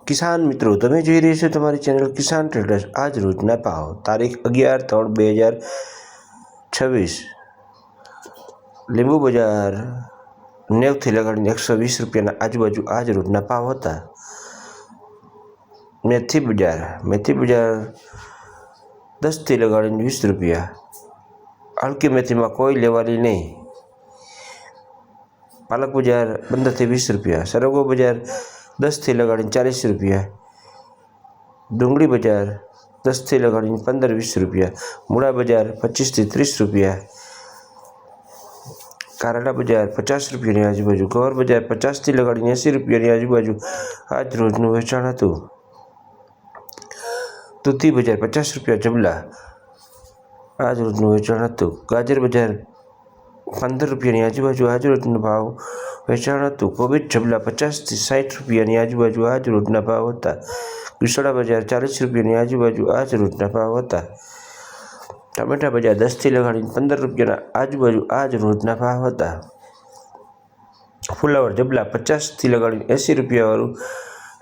કિસાન મિત્રો, તમે જોઈ રહ્યા છો તમારી ચેનલ કિસાન ટ્રેડર્સ। આજ રોજના ભાવ તારીખ 11/3/2026। લીંબુ બજાર 90 થી લગાડીને 120 રૂપિયાના આજુબાજુ આજ રોજના ભાવ હતા। મેથી બજાર 10 થી લગાડીને 20 રૂપિયા। હલકી મેથીમાં કોઈ લેવાની નહીં। પાલક બજાર 15 થી 20 રૂપિયા। સરગવો બજાર 10 થી લગાડીને 40 રૂપિયા। ડુંગળી બજાર 10 થી લગાડીને 15-20 રૂપિયા। મૂળા બજાર 25 થી 30 રૂપિયા। કારેલા બજાર 50 રૂપિયાની આજુબાજુ। ગવાર બજાર 50 થી લગાડીને 80 રૂપિયાની આજુબાજુ આજ રોજનું વેચાણ હતું। દૂધી બજાર 50 રૂપિયા જબલા આજ રોજનું વેચાણ હતું। ગાજર બજાર 15 રૂપિયાની આજુબાજુ આજ રોજનો ભાવ વેચાણ હતું। કોબીજ જબલા 50 થી 60 રૂપિયાની આજુબાજુ આજ રોજના ભાવ હતા। ગુસળા બજાર 40 રૂપિયાની આજુબાજુ આજ રોજના ભાવ હતા। ટમેટા બજાર 10 થી લગાડીને 15 રૂપિયાના આજુબાજુ આજ રોજના ભાવ હતા। ફુલાવર જબલા 50 થી લગાડીને 80 રૂપિયાવાળું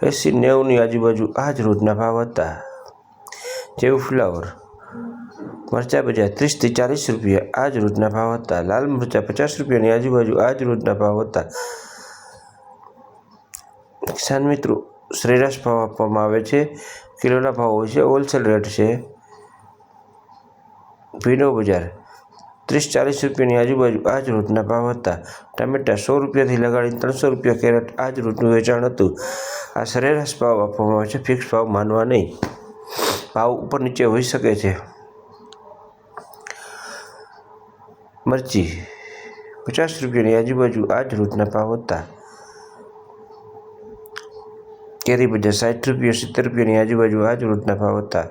80-90ની આજુબાજુ આજ રોજના ભાવ હતા। જેવું ફુલાવર મરચા બજાર 30 થી 40 રૂપિયા આજ રોજના ભાવ હતા। લાલ મરચા 50 રૂપિયાની આજુબાજુ આજ રોજના ભાવ હતા। કિસાન મિત્રો, સરેરાશ ભાવ આપવામાં આવે છે, કિલોના ભાવ હોય છે, હોલસેલ રેટ છે। ભીંડો બજાર 30-40 રૂપિયાની આજુબાજુ આજ રોજના ભાવ હતા। ટામેટા 100 રૂપિયાથી લગાડીને 300 રૂપિયા કેરેટ આજ રોજનું વેચાણ હતું। આ સરેરાશ ભાવ આપવામાં આવે છે, ફિક્સ ભાવ માનવા નહીં, ભાવ ઉપર નીચે હોઈ શકે છે। મરચી 50 રૂપિયાની આજુબાજુ આજ રોજના ભાવ હતા। કેરી બજાર 60 રૂપિયા 70 રૂપિયાની આજુબાજુ આજ રોજના ભાવ હતા।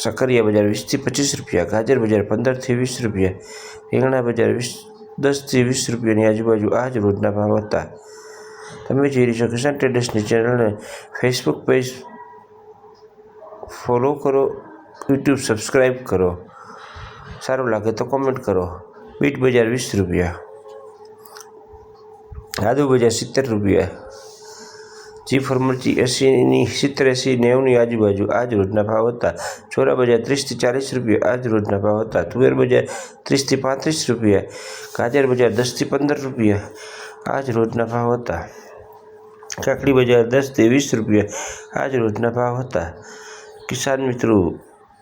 સકરિયા બજાર 20 થી 25 રૂપિયા। ગાજર બજાર 15 થી 20 રૂપિયા। રીંગણા બજાર 10 થી 20 રૂપિયાની આજુબાજુ આજ રોજના ભાવ હતા। તમે જોઈ રહ્યા છો કિસાન ટ્રેડર્સની ચેનલને ફેસબુક પેજ ફોલો કરો, યુટ્યુબ સબસ્ક્રાઈબ કરો, સારું લાગે તો કોમેન્ટ કરો। બીટ બજાર 20 રૂપિયા। આદુ બજાર 70 રૂપિયા। G4 મરચી 80ની 70-80-90ની આજુબાજુ આજ રોજના ભાવ હતા। ચોરા બજાર 30 થી 40 રૂપિયા આજ રોજના ભાવ હતા। તુવેર બજાર 30 થી 35 રૂપિયા। ગાજર બજાર 10 થી 15 રૂપિયા આજ રોજના ભાવ હતા। કાકડી બજાર 10 થી 20 રૂપિયા આજ રોજના ભાવ હતા। કિસાન મિત્રો,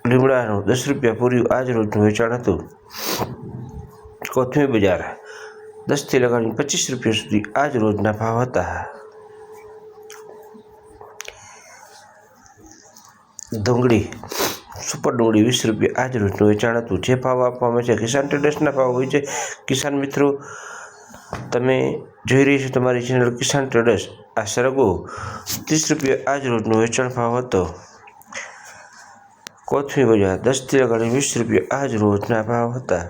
લીમડાનું 10 રૂપિયા પૂર્યું આજ રોજનું વેચાણ હતું। કોથમીર બજાર 10 થી લગાડીને 25 રૂપિયા સુધી આજ રોજના ભાવ હતા। ડુંગળી સુપર ડુંગળી 20 રૂપિયા આજ રોજનું વેચાણ હતું। જે ભાવ આપવામાં આવે છે કિસાન ટ્રેડર્સના ભાવ હોય છે। કિસાન મિત્રો, તમે જોઈ રહી છો તમારી ચેનલ કિસાન ટ્રેડર્સ। આ સરગવો 30 રૂપિયા આજ રોજનો વેચાણ ભાવ હતો। કોથમીર બજાર 10 થી લગાડીને 20 રૂપિયા આજ રોજના ભાવ હતા।